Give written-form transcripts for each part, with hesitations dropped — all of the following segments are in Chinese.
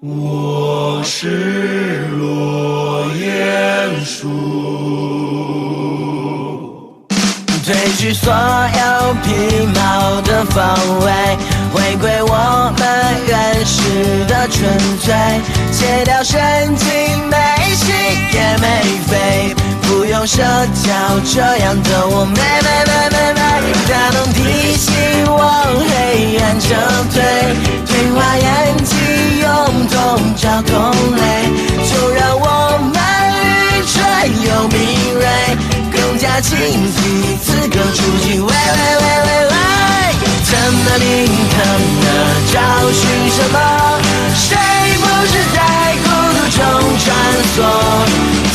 我是落雁树，褪去所有皮毛的防卫，回归我们原始的纯粹，切掉神经，没心也没肺，不用社交，这样的我美，它能提醒我黑暗撤退，退化眼睛，用痛找同类，就让我们愚蠢又敏锐，更加警惕此刻处境。喂，他们灵，他们找寻什么？谁不是在孤独中穿梭？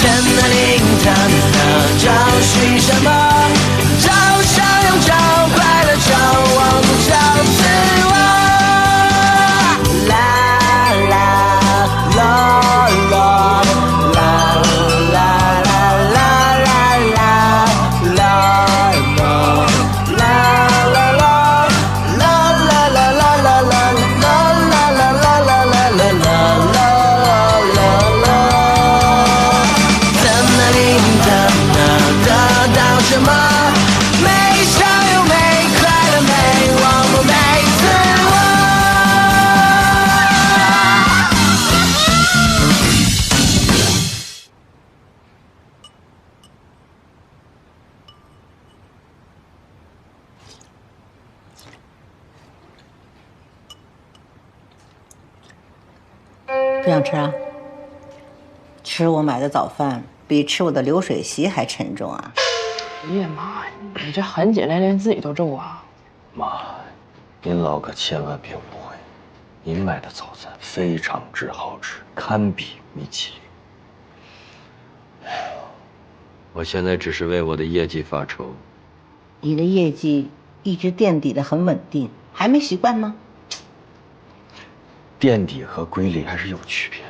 他们灵，他们找寻什么？找笑容，找快乐，找网络，找自我。啦啦啦啦。不想吃啊？吃我买的早饭比吃我的流水席还沉重啊！哎呀妈呀，你这狠起来连自己都揍啊！妈，您老可千万别误会，您买的早餐非常之好吃，堪比米其林。哎呦，我现在只是为我的业绩发愁。你的业绩一直垫底的很稳定，还没习惯吗？垫底和归零还是有区别。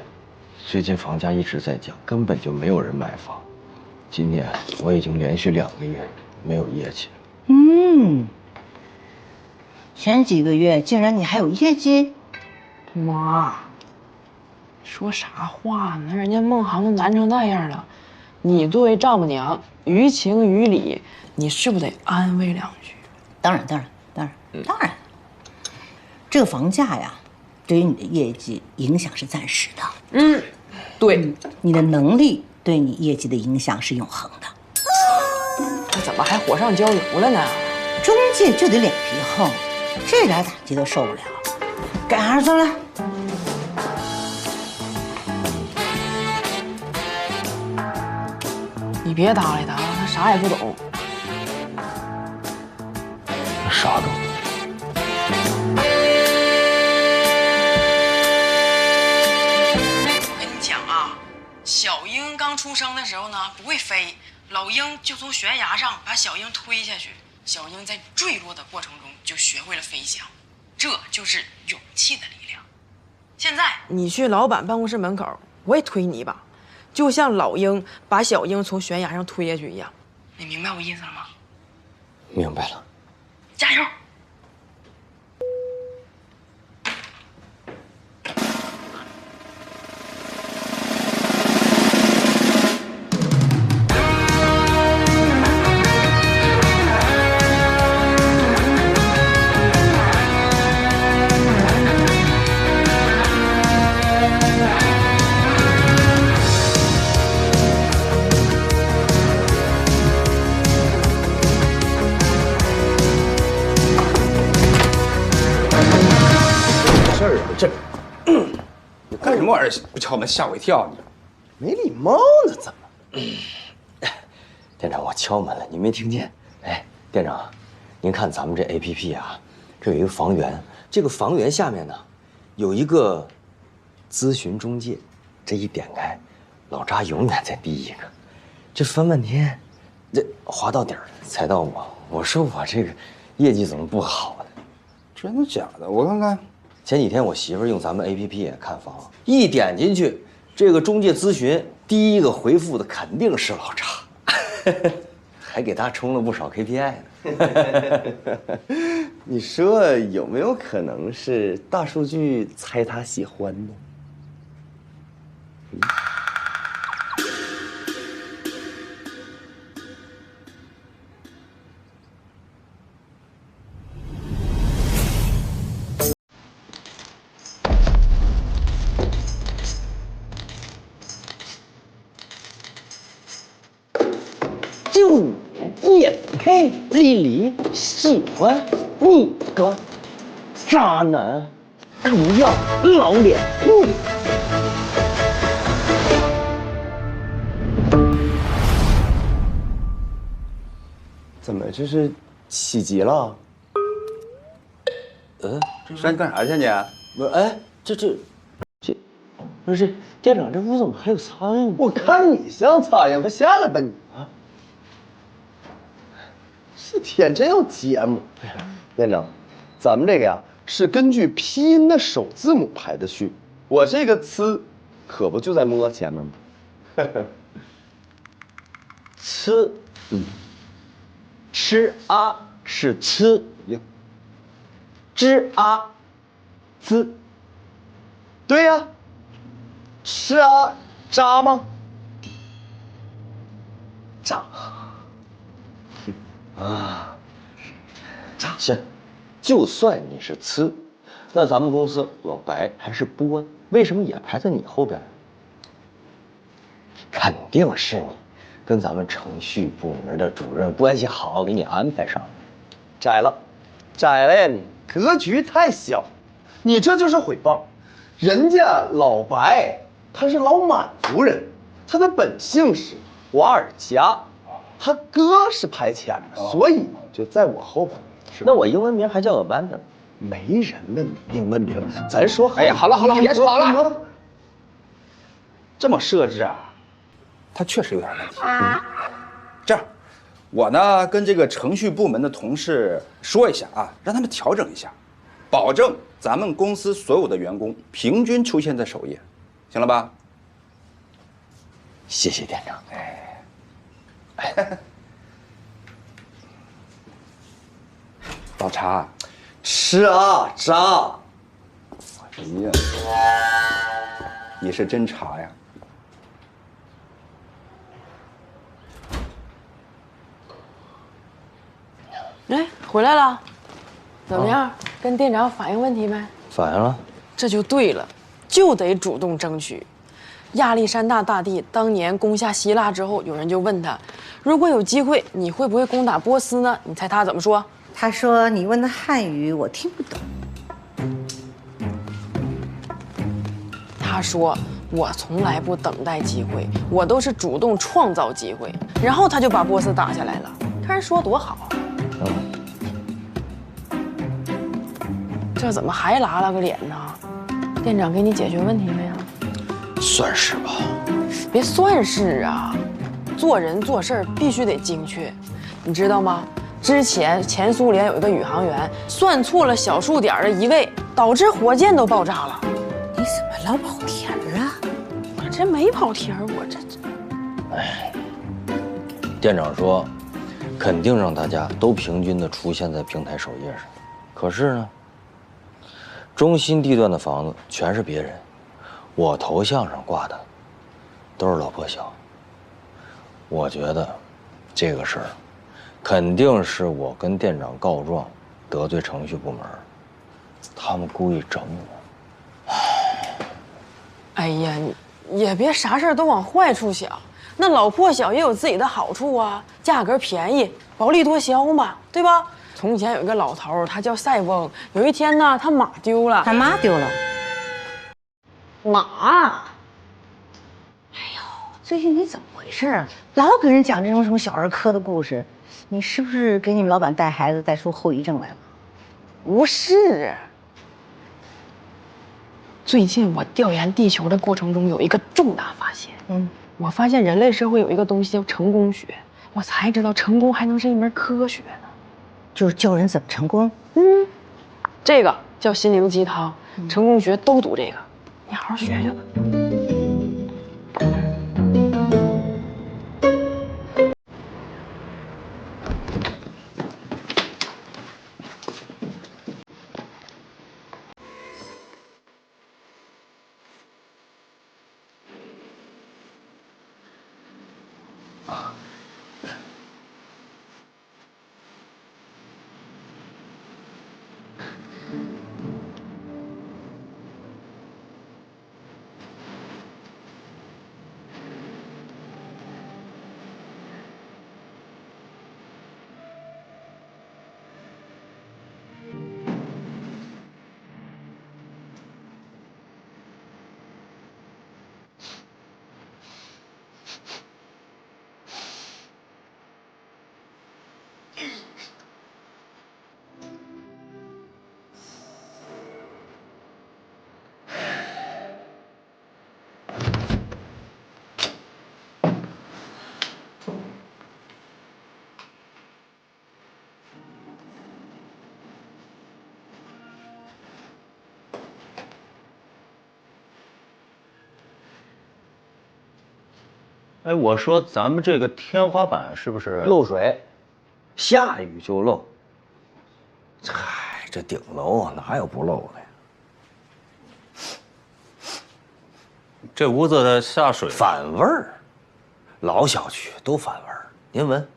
最近房价一直在降，根本就没有人买房。今年我已经连续2个月没有业绩了。前几个月竟然你还有业绩？妈，说啥话呢？人家孟涵都难成那样了，你作为丈母娘，于情于理，你是不是得安慰2句？当然，这个房价呀，对于你的业绩影响是暂时的。对，你的能力对你业绩的影响是永恒的。这怎么还火上浇油了呢？中介就得脸皮厚，这点打击都受不了。改行算了。你别搭理他，他啥也不懂。他啥都不懂。我跟你讲啊，小鹰刚出生的时候呢，不会飞，老鹰就从悬崖上把小鹰推下去，小鹰在坠落的过程中就学会了飞翔，这就是勇气的力量。现在你去老板办公室门口，我也推你一把，就像老鹰把小鹰从悬崖上推下去一样。你明白我意思了吗？明白了。加油！你干什么玩意儿？不敲门吓我一跳！你没礼貌呢，怎么？店长，我敲门了，你没听见？哎，店长，您看咱们这 APP 啊，这有一个房源，这个房源下面呢，有一个咨询中介，这一点开，老扎永远在第一个。这翻半天，这滑到底儿才到我。我说我这个业绩怎么不好呢？真的假的？我看看。前几天我媳妇用咱们 APP 也看房，一点进去，这个中介咨询第一个回复的肯定是老扎，还给他充了不少 KPI 呢。你说有没有可能是大数据猜他喜欢呢？嘿，丽丽喜欢你个渣男，不要老脸糊。怎么这是起急了？上去干啥去你？不是，哎，这，不是店长，这屋怎么还有苍蝇呢？我看你像苍蝇，快下来吧你啊！这天真有节目。店长，咱们这个呀是根据拼音的首字母排的序，我这个“呲”可不就在摸前面吗？吃，吃啊是吃，知啊，滋。对呀，吃啊，渣吗？渣啊，渣。行，就算你是呲，那咱们公司老白还是波，为什么也排在你后边？肯定是你跟咱们程序部门的主任关系好，给你安排上了。窄了，窄了呀你！格局太小，你这就是诽谤。人家老白他是老满族人，他的本姓是瓦尔加，他哥是排前面，所以就在我后边。那我英文名还叫个班呢。没人问你英文名，咱说好。哎呀，好了好了，别吵了。这么设置啊，他确实有点问题。这样，我呢跟这个程序部门的同事说一下啊，让他们调整一下，保证咱们公司所有的员工平均出现在首页，行了吧？谢谢店长。老茶，吃啊，渣！哎呀，你是真茶呀！哎，回来了，怎么样？跟店长反映问题没？反映了。这就对了，就得主动争取。亚历山大大帝当年攻下希腊之后，有人就问他，如果有机会，你会不会攻打波斯呢？你猜他怎么说？他说你问的汉语我听不懂。他说我从来不等待机会，我都是主动创造机会。然后他就把波斯打下来了。看人说多好。这怎么还拉了个脸呢？店长给你解决问题没有？算是吧。别算是啊，做人做事必须得精确，你知道吗？之前前苏联有一个宇航员算错了小数点的移位，导致火箭都爆炸了。你怎么老跑题儿啊？我这没跑题儿，我这……哎，店长说，肯定让大家都平均的出现在平台首页上。可是呢，中心地段的房子全是别人，我头像上挂的都是老破小。我觉得这个事儿肯定是我跟店长告状，得罪程序部门，他们故意整我。哎呀，你也别啥事儿都往坏处想。那老破小也有自己的好处啊，价格便宜，薄利多销嘛，对吧？从前有一个老头，他叫塞翁。有一天呢，他马丢了，他妈丢了。马。最近你怎么回事啊？老给人讲这种什么小儿科的故事，你是不是给你们老板带孩子带出后遗症来了？不是。最近我调研地球的过程中有一个重大发现。我发现人类社会有一个东西叫成功学，我才知道成功还能是一门科学呢。就是教人怎么成功。这个叫心灵鸡汤，成功学都读这个，你好好学学吧。哎，我说咱们这个天花板是不是漏水，下雨就漏。嗨，这顶楼啊，哪有不漏的呀？这屋子的下水反味儿，老小区都反味儿。您闻，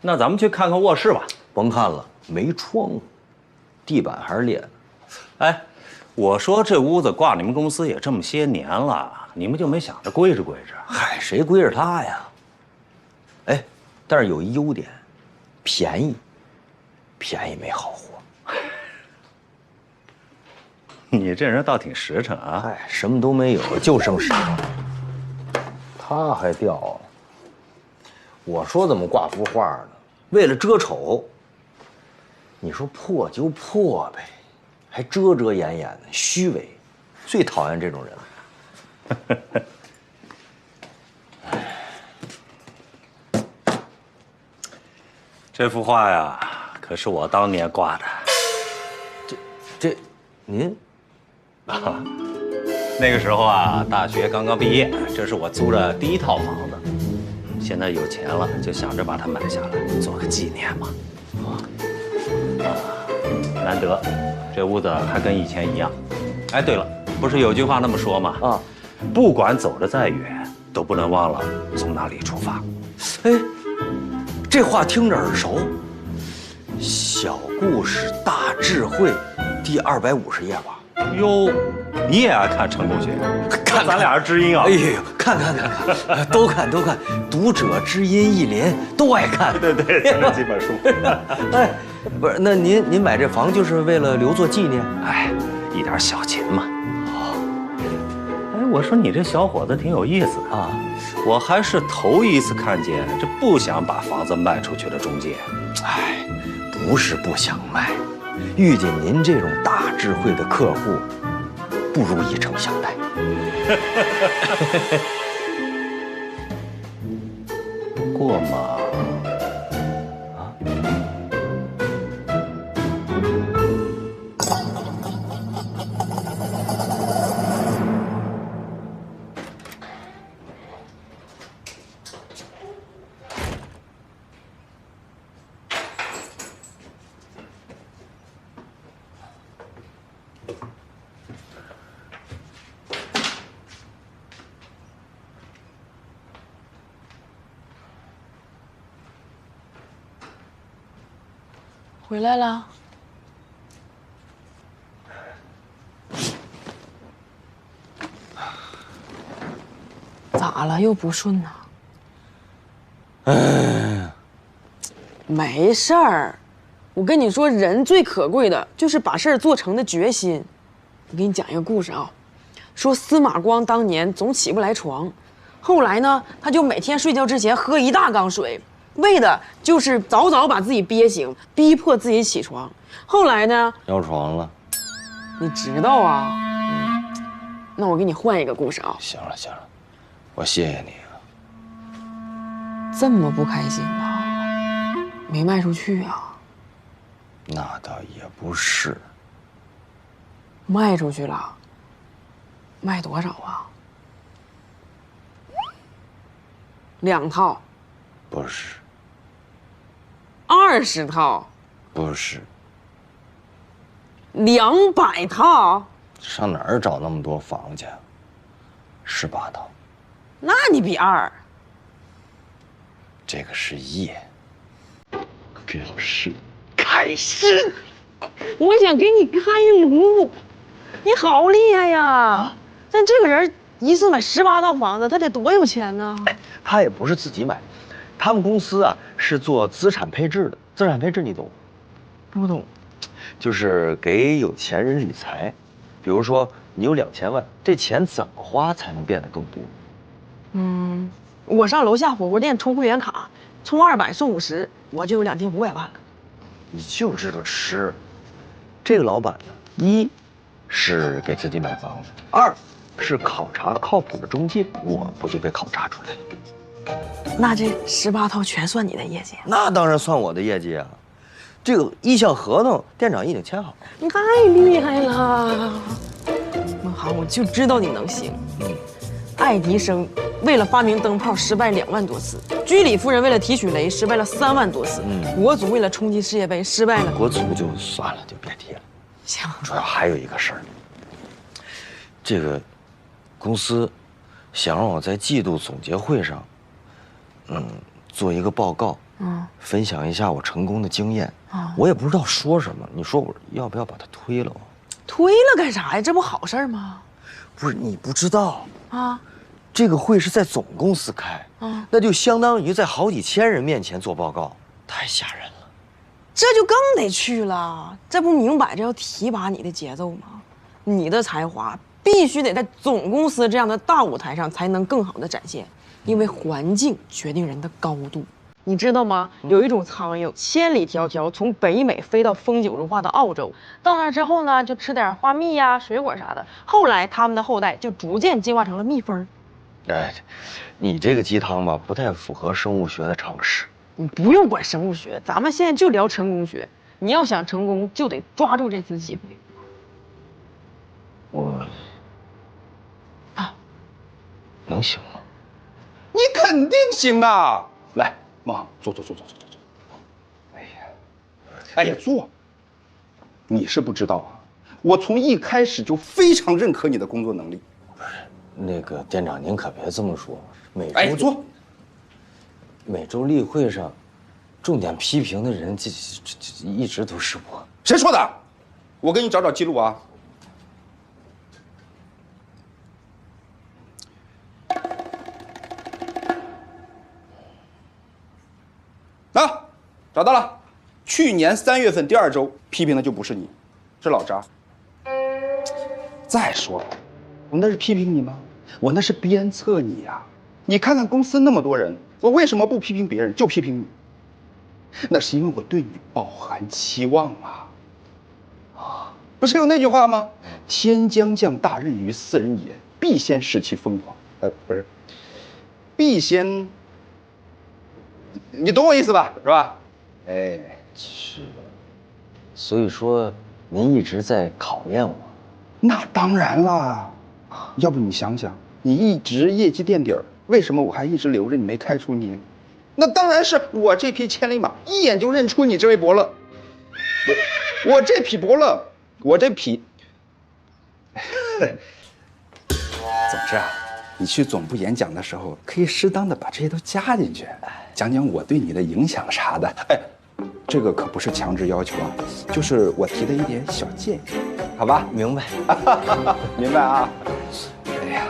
那咱们去看看卧室吧。甭看了，没窗户，地板还是裂的。哎，我说这屋子挂你们公司也这么些年了，你们就没想着归置归置？嗨，谁归着它呀？哎，但是有一优点，便宜，便宜没好货。你这人倒挺实诚啊！哎，什么都没有，就剩实诚。它还掉了。我说怎么挂幅画呢？为了遮丑。你说破就破呗，还遮遮掩掩的，虚伪。最讨厌这种人了。这幅画呀，可是我当年挂的。这，您？啊，那个时候啊，大学刚刚毕业，这是我租的第一套房子。现在有钱了，就想着把它买下来，做个纪念嘛。难得，这屋子还跟以前一样。哎，对了，不是有句话那么说吗？啊，不管走得再远，都不能忘了从哪里出发。哎，这话听着耳熟。小故事大智慧，第250页吧。哟，你也爱看成功学？看咱俩是知音啊！哎呦，看，都看，读者知音意林都爱看。对，这几本书。哎，不是，那您买这房就是为了留作纪念？哎，一点小钱嘛。哦。哎，我说你这小伙子挺有意思的啊，我还是头一次看见这不想把房子卖出去的中介。哎，不是不想卖，遇见您这种大智慧的客户，不如以诚相待。不过嘛，回来了。咋了？又不顺呐？没事儿，我跟你说，人最可贵的就是把事儿做成的决心。我给你讲一个故事啊，说司马光当年总起不来床，后来呢，他就每天睡觉之前喝1大缸水。为的就是早早把自己憋醒，逼迫自己起床。后来呢？尿床了。你知道啊？那我给你换一个故事啊。行了，我谢谢你啊。这么不开心吗？没卖出去啊？那倒也不是。卖出去了。卖多少啊？2套。不是。20套，不是。200套，上哪儿找那么多房去？18套。那你比2。这个是1。给老师开市，我想给你开颅。你好厉害呀！但这个人一次买18套房子，他得多有钱呢？他也不是自己买。他们公司啊是做资产配置的，资产配置你懂？不懂，就是给有钱人理财。比如说你有2000万，这钱怎么花才能变得更多？我上楼下火锅店充会员卡，充200送50，我就有2500万了。你就知道吃。这个老板呢，一是给自己买房子，二是考察靠谱的中介，我不就被考察出来了？那这18套全算你的业绩？那当然算我的业绩啊！这个意向合同店长已经签好了。你太厉害了，孟涵，我就知道你能行。爱迪生为了发明灯泡失败2万多次，居里夫人为了提取雷失败了3万多次，国足为了冲击世界杯失败了。国足就算了，就别提了。行，主要还有一个事儿，这个公司想让我在季度总结会上，做一个报告，分享一下我成功的经验。我也不知道说什么，你说我要不要把它推了？推了干啥呀？这不好事吗？不是你不知道啊，这个会是在总公司开，那就相当于在好几千人面前做报告，太吓人了。这就更得去了，这不明摆着要提拔你的节奏吗？你的才华必须得在总公司这样的大舞台上才能更好的展现，因为环境决定人的高度。你知道吗？有一种苍蝇千里迢迢从北美飞到风景如画的澳洲，到那之后呢，就吃点花蜜呀、水果啥的。后来他们的后代就逐渐进化成了蜜蜂。哎，你这个鸡汤吧，不太符合生物学的常识。你不用管生物学，咱们现在就聊成功学。你要想成功，就得抓住这次机会。我能行吗？你肯定行啊！来，孟涵，坐。哎呀，坐。你是不知道啊，我从一开始就非常认可你的工作能力。那个店长，您可别这么说。每周例会上，重点批评的人，这一直都是我。谁说的？我给你找记录啊。啊，找到了。去年3月份第2周批评的就不是你，是老扎。再说了，我那是批评你吗？我那是鞭策你呀。你看看公司那么多人，我为什么不批评别人，就批评你？那是因为我对你抱含期望啊！不是有那句话吗？天将降大任于斯人也，必先使其疯狂。不是，必先，你懂我意思吧？是吧？哎，是。所以说，您一直在考验我。那当然啦，要不你想想，你一直业绩垫底儿，为什么我还一直留着你没开除你？那当然是我这匹千里马一眼就认出你这位伯乐。我这匹伯乐，我这匹。总之啊，你去总部演讲的时候，可以适当的把这些都加进去，讲讲我对你的影响啥的。哎，这个可不是强制要求啊，就是我提的一点小建议，好吧？明白，明白啊。哎呀。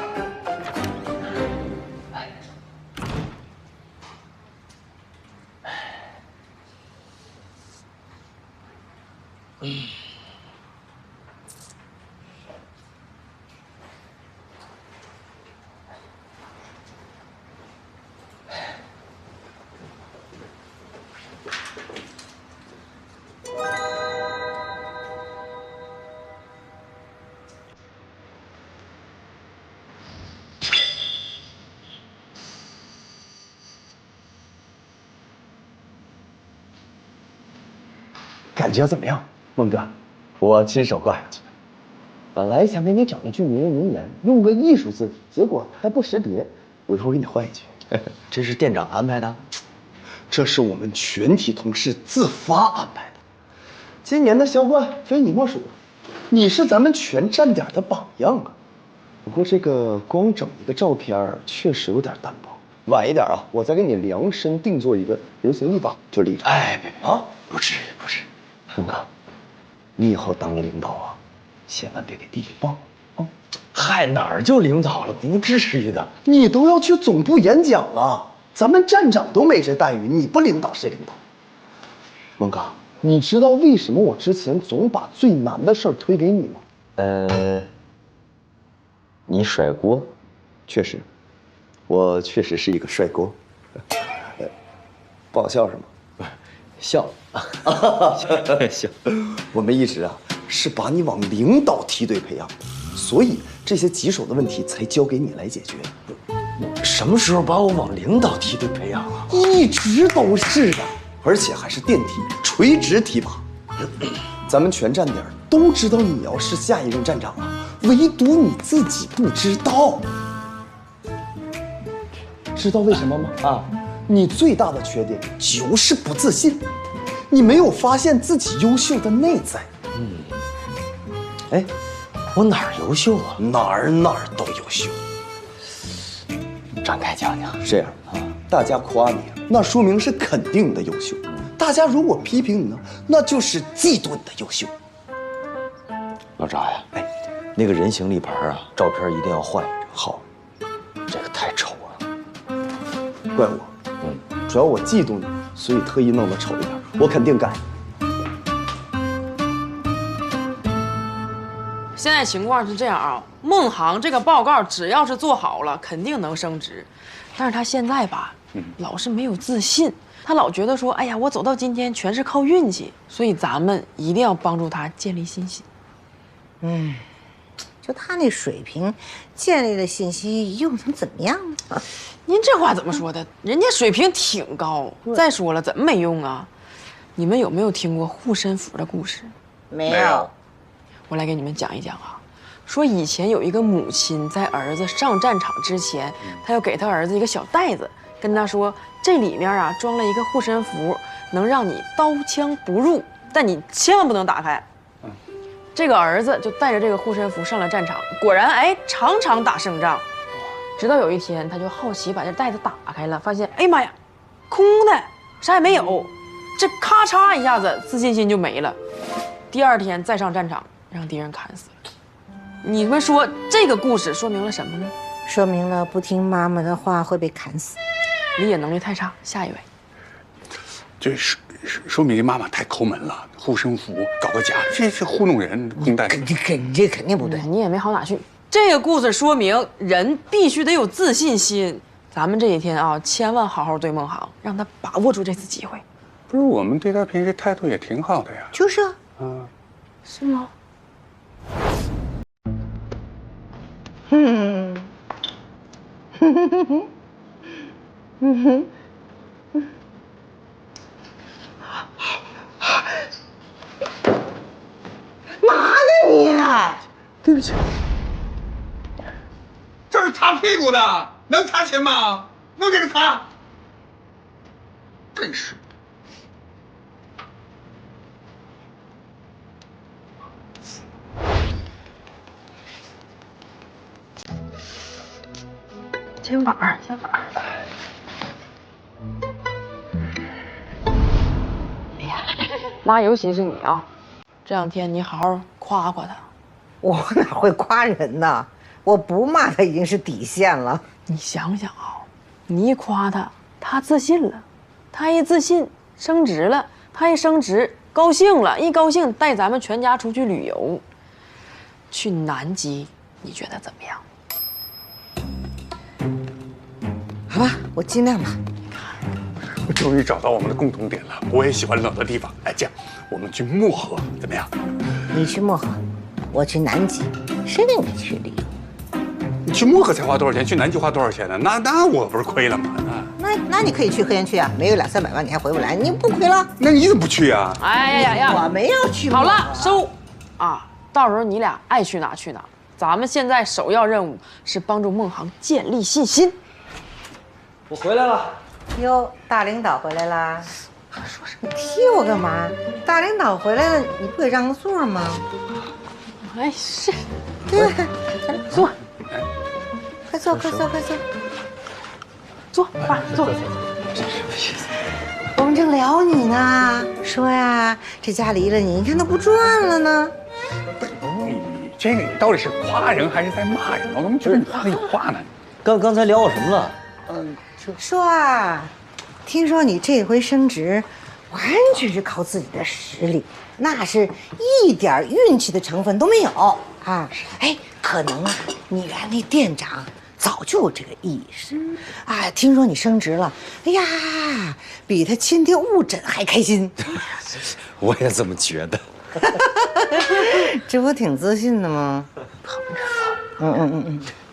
感觉怎么样，孟哥？我亲手挂上去的。本来想给你整一句名人名言，用个艺术字体，结果还不识别。我一会儿给你换一句。这是店长安排的？这是我们全体同事自发安排的。今年的销冠非你莫属，你是咱们全站点的榜样啊。不过这个光整一个照片确实有点单薄。晚一点啊，我再给你量身定做一个流行地榜，就立着。哎，别啊，不至于，不至于。孟哥，你以后当领导啊，千万别给弟弟忘了啊！嗨，哪儿就领导了？不至于的，你都要去总部演讲了，咱们站长都没这待遇，你不领导谁领导？孟哥，你知道为什么我之前总把最难的事儿推给你吗？你甩锅？确实，我确实是一个帅哥。不好笑是吗？笑，笑。我们一直啊是把你往领导梯队培养的，所以这些棘手的问题才交给你来解决。什么时候把我往领导梯队培养啊？一直都是的，而且还是电梯垂直提拔。咱们全站点都知道你要是下一任站长啊，唯独你自己不知道。知道为什么吗？啊，你最大的缺点就是不自信，你没有发现自己优秀的内在。哎，我哪儿优秀啊？哪儿都优秀。展开讲讲。这样啊，大家夸你，那说明是肯定你的优秀；大家如果批评你呢，那就是嫉妒你的优秀。老张呀，哎，那个人形立牌啊，照片一定要换一张。好，这个太丑了。怪我，主要我嫉妒你，所以特意弄得丑一点，我肯定改。现在情况是这样啊，孟航这个报告只要是做好了，肯定能升职。但是他现在吧，老是没有自信，他老觉得说，哎呀，我走到今天全是靠运气，所以咱们一定要帮助他建立信心。就他那水平，建立了信息又能怎么样呢？您这话怎么说的？人家水平挺高。再说了，怎么没用啊？你们有没有听过护身符的故事？没有。我来给你们讲一讲啊。说以前有一个母亲在儿子上战场之前，她要给他儿子一个小袋子，跟他说这里面啊装了一个护身符，能让你刀枪不入，但你千万不能打开。这个儿子就带着这个护身符上了战场，果然场场打胜仗。直到有一天，他就好奇把这袋子打开了，发现哎呀妈呀，空的，啥也没有。这咔嚓一下子，自信心就没了。第二天再上战场，让敌人砍死了。你们说这个故事说明了什么呢？说明了不听妈妈的话会被砍死。理解能力太差。下一位。这说明妈妈太抠门了，护身符搞个假，这是糊弄人，混蛋。这肯定不对。你也没好哪去。这个故事说明人必须得有自信心。咱们这几天啊，千万好好对孟航，让他把握住这次机会。不是，我们对他平时态度也挺好的呀。就是啊。是吗？妈的你！对不起，这是擦屁股的，能擦钱吗？能给他擦？真是。肩膀。哎呀，妈，尤其是你啊，这两天你好好夸夸他。我哪会夸人呢？我不骂他已经是底线了。你想想啊，你一夸他，他自信了，他一自信升职了，他一升职高兴了，一高兴带咱们全家出去旅游，去南极，你觉得怎么样？好吧，我尽量吧。我终于找到我们的共同点了，我也喜欢冷的地方。哎，这样我们去漠河怎么样？你去漠河，我去南极，谁领你去旅游？你去漠河才花多少钱？去南极花多少钱呢？那我不是亏了吗？那你可以去科研区啊，没有200-300万你还回不来，你不亏了？那你怎么不去啊？哎呀，我们要去。好了，收啊！到时候你俩爱去哪去哪。咱们现在首要任务是帮助孟航建立信心。我回来了。哟，大领导回来啦！说什么踢我干嘛？大领导回来了，你不给让个座吗？哎，是。对，坐。快坐，快坐，快坐。坐，爸，坐。我们正聊你呢，说呀，这家离了你看都不转了呢。你这个你到底是夸人还是在骂人？我怎么觉得你话里有话呢？刚才聊我什么了？说啊，听说你这回升职，完全是靠自己的实力，那是一点运气的成分都没有啊！哎，可能啊，你原来那店长早就有这个意识。哎，听说你升职了，哎呀，比他亲爹误诊还开心。我也这么觉得。这不挺自信的吗？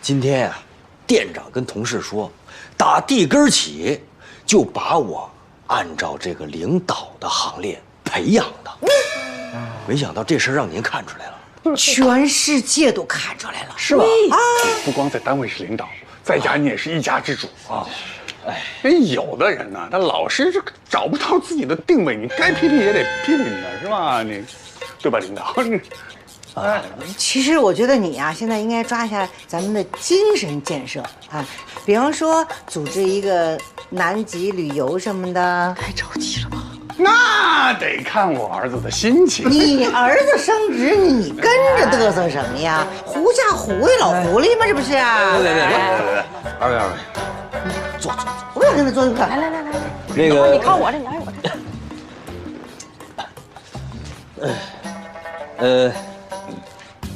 今天呀，店长跟同事说，打地根起就把我按照这个领导的行列培养的。没想到这事儿让您看出来了，全世界都看出来了，是吧？啊，不光在单位是领导，在家你也是一家之主啊。哎，有的人呢，他老是找不到自己的定位，你该批评也得批评的，是吧？你，对吧，领导？其实我觉得你啊，现在应该抓一下咱们的精神建设啊，比方说组织一个南极旅游什么的。太着急了吧？那得看我儿子的心情。你儿子升职，你跟着嘚瑟什么呀？狐假虎威老狐狸吗？这不是啊？别，二位，坐。我也跟他坐一块。来，那个，你看我这，你看我这。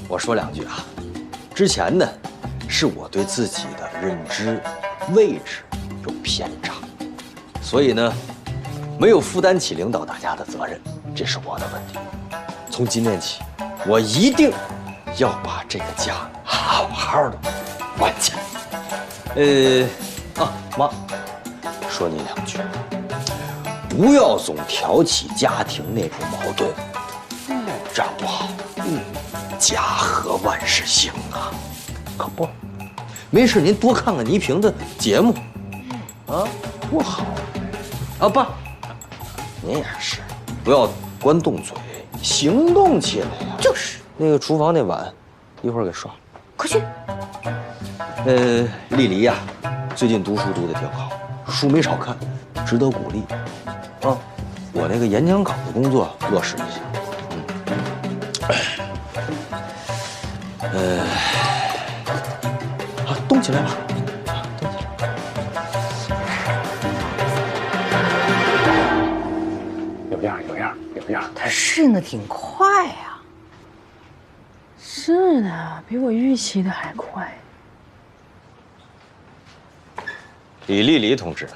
我说两句啊。之前呢，是我对自己的认知位置有偏差，所以呢，没有负担起领导大家的责任，这是我的问题。从今天起，我一定要把这个家好好的管起来。妈，说你两句，不要总挑起家庭内部矛盾，这样不好。家和万事兴啊，可不。没事，您多看看倪萍的节目，啊，多好。啊，爸，您也是，不要光动嘴，行动起来呀。就是，那个厨房那碗，一会儿给刷。快去。丽丽呀，最近读书读得挺好，书没少看，值得鼓励。啊，我那个演讲稿的工作落实一下。动起来吧，动起来！有样。他适应的挺快呀。是呢，比我预期的还快。李丽丽同志，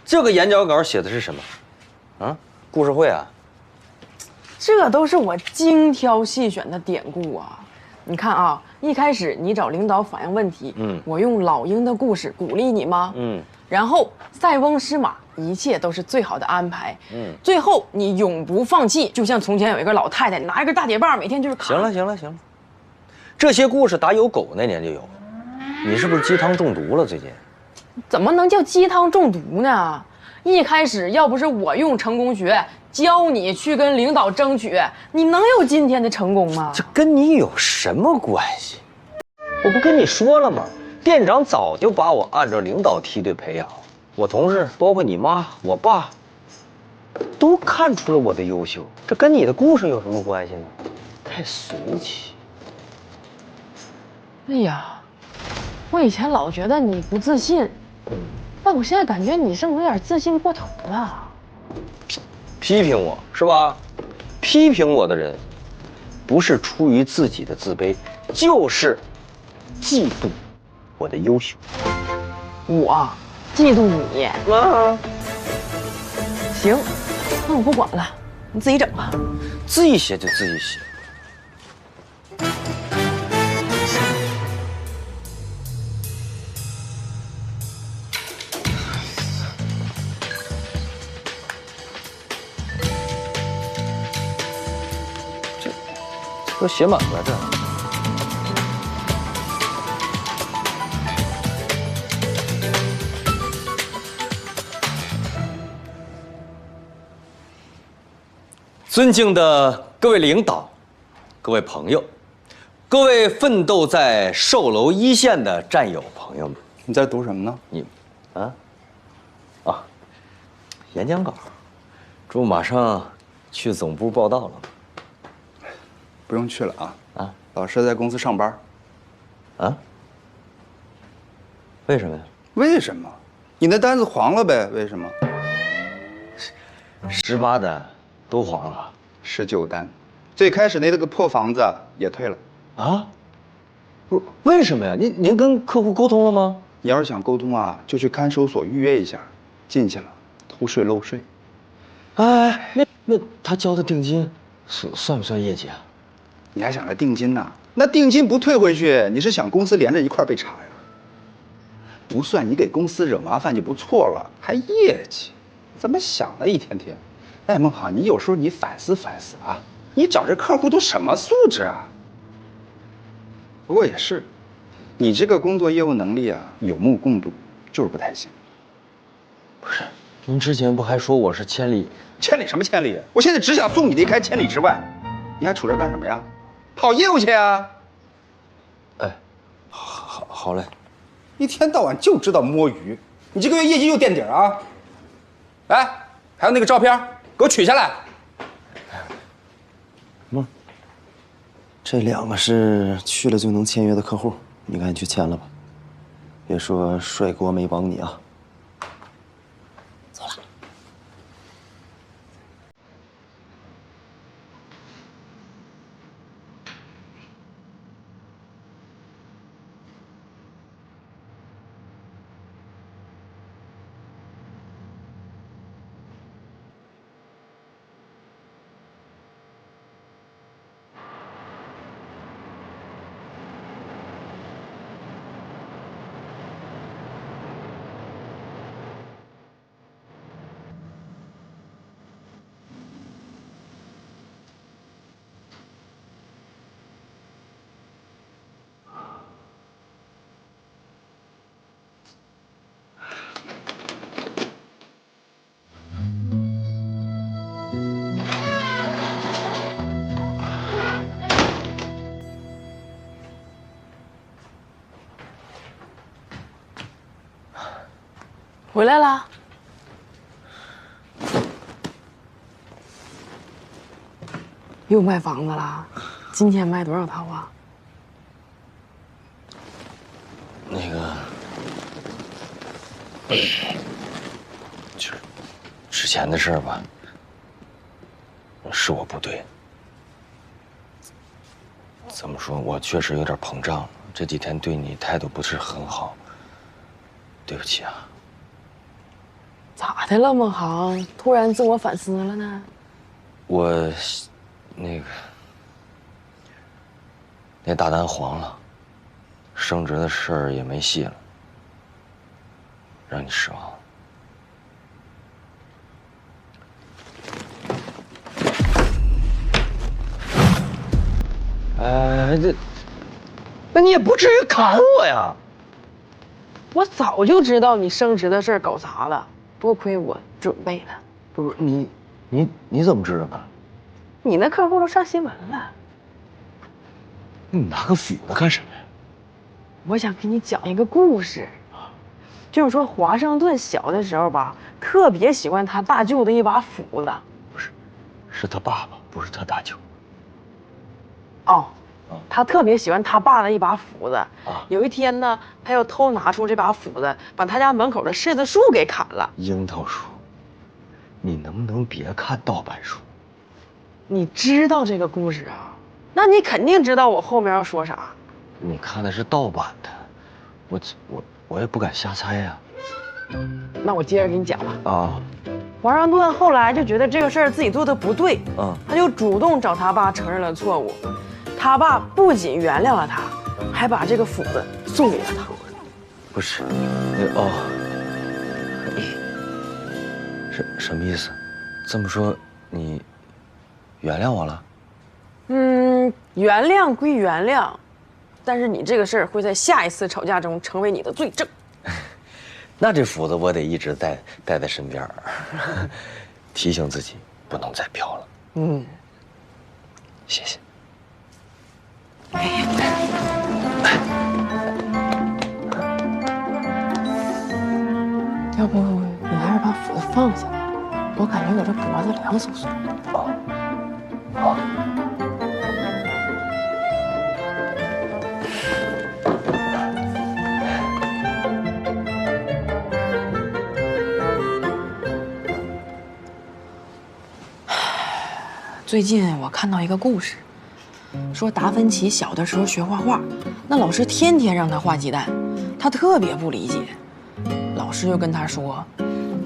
这个演讲稿写的是什么？啊，故事会啊？这都是我精挑细选的典故啊！你看啊，一开始你找领导反映问题，我用老鹰的故事鼓励你吗？然后塞翁失马，一切都是最好的安排。最后你永不放弃，就像从前有一个老太太拿一根大铁棒，每天就是扛。行了，这些故事打有狗那年就有，你是不是鸡汤中毒了？最近？怎么能叫鸡汤中毒呢？一开始要不是我用成功学教你去跟领导争取，你能有今天的成功吗？这跟你有什么关系？我不跟你说了吗？店长早就把我按照领导梯队培养，我同事包括你妈、我爸，都看出了我的优秀。这跟你的故事有什么关系呢？太俗气。哎呀，我以前老觉得你不自信，但我现在感觉你是不是有点自信过头了？批评我是吧？批评我的人，不是出于自己的自卑，就是嫉妒我的优秀。我嫉妒你？行，那我不管了，你自己整吧。自己写就自己写。都写满了这。尊敬的各位领导、各位朋友、各位奋斗在售楼一线的战友朋友们，你在读什么呢？演讲稿，这不马上去总部报道了吗？不用去了啊！老师在公司上班。为什么呀？为什么？你那单子黄了呗？为什么18单都黄了？19单，最开始那个破房子也退了。不，为什么呀？您跟客户沟通了吗？你要是想沟通啊，就去看守所预约一下，进去了偷税漏税。哎，那他交的定金算不算业绩啊？你还想着定金呢？那定金不退回去，你是想公司连着一块被查呀？不算你给公司惹麻烦就不错了，还业绩，怎么想的？一天天。哎，孟好，你有时候你反思反思啊，你找这客户都什么素质啊？不过也是，你这个工作业务能力啊，有目共睹，就是不太行。不是，您之前不还说我是千里什么千里？我现在只想送你离开千里之外，你还杵这干什么呀？跑业务去啊！哎，好嘞。一天到晚就知道摸鱼，你这个月业绩又垫底啊！来，还有那个照片，给我取下来。这2个是去了就能签约的客户，你赶紧去签了吧，别说帅哥没帮你啊。走了。回来啦？又卖房子啦？今天卖多少套啊？那个，就是之前的事儿吧，是我不对。怎么说，我确实有点膨胀了，这几天对你态度不是很好，对不起啊。咋的了，孟航？突然自我反思了呢？我，那大单黄了，升职的事儿也没戏了，让你失望了。那你也不至于砍我呀！我早就知道你升职的事儿搞砸了，多亏我准备了。不是你怎么知道的？你那客户都上新闻了。你拿个斧子干什么呀？我想给你讲一个故事，就是说华盛顿小的时候吧，特别喜欢他大舅的一把斧子。不是，是他爸爸，不是他大舅。哦，他特别喜欢他爸的一把斧子。有一天呢，他又偷拿出这把斧子，把他家门口的柿子树给砍了。樱桃树，你能不能别看盗版书？你知道这个故事啊？那你肯定知道我后面要说啥。你看的是盗版的，我也不敢瞎猜呀。那我接着给你讲吧。啊，华盛顿后来就觉得这个事儿自己做的不对，他就主动找他爸承认了错误。他爸不仅原谅了他，还把这个斧子送给了他。不是，什么意思？这么说，你原谅我了？原谅归原谅，但是你这个事儿会在下一次吵架中成为你的罪证。那这斧子我得一直带在身边，提醒自己不能再飘了。谢谢。要不你还是把斧子放下，我感觉我这脖子凉飕飕。好。最近我看到一个故事，说达芬奇小的时候学画画，那老师天天让他画鸡蛋，他特别不理解。老师又跟他说，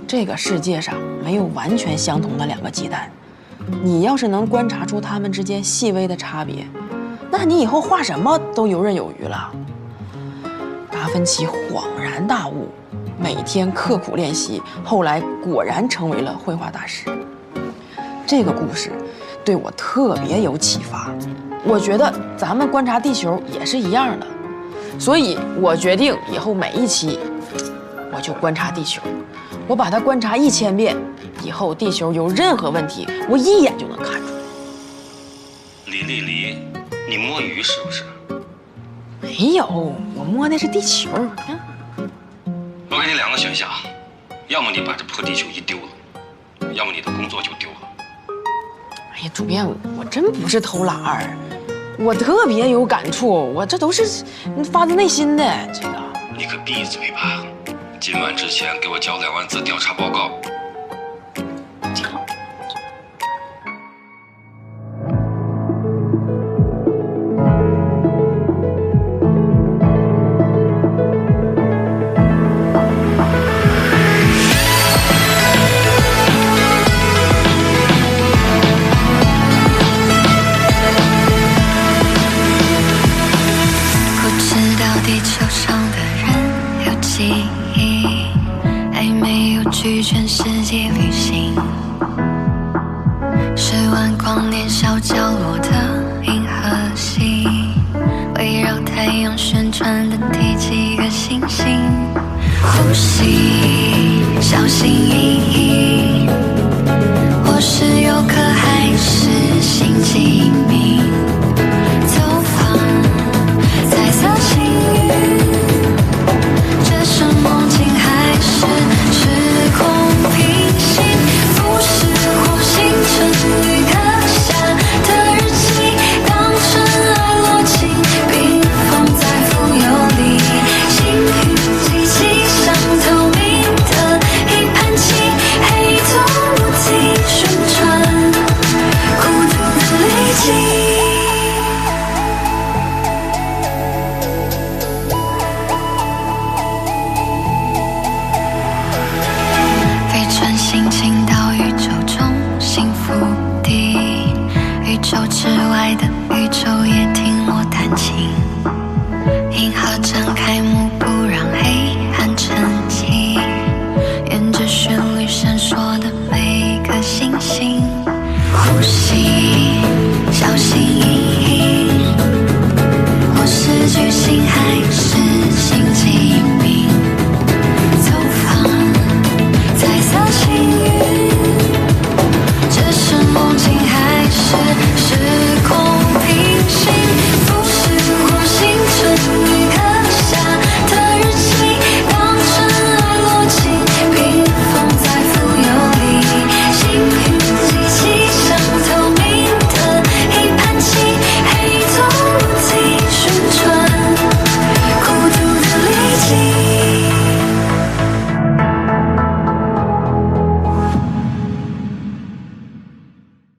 这个世界上没有完全相同的2个鸡蛋，你要是能观察出它们之间细微的差别，那你以后画什么都游刃有余了。达芬奇恍然大悟，每天刻苦练习，后来果然成为了绘画大师。这个故事对我特别有启发，我觉得咱们观察地球也是一样的，所以我决定以后每一期我就观察地球，我把它观察1000遍，以后地球有任何问题，我一眼就能看出来。李，你摸鱼是不是？没有，我摸的是地球。我给你2个选项，要么你把这破地球一丢了，要么你的工作就丢了。哎呀，主编，我真不是偷懒儿，我特别有感触，我这都是发自内心的。这个，你可闭嘴吧！今晚之前给我交2万字调查报告。去全世界旅行，10万光年小角落的银河系，围绕太阳旋转的第几个行星？呼吸，小心翼翼，或是游客还是新机密？走访，彩色幸运，这是梦境还是？时空平行，不是火星成旅刻下的日记，当尘埃落尽，冰封在浮游里，幸运机器像透明的一盘棋，黑洞不停旋转，孤独的累积。心情到宇宙中幸福地，宇宙之外的宇宙也听我弹琴。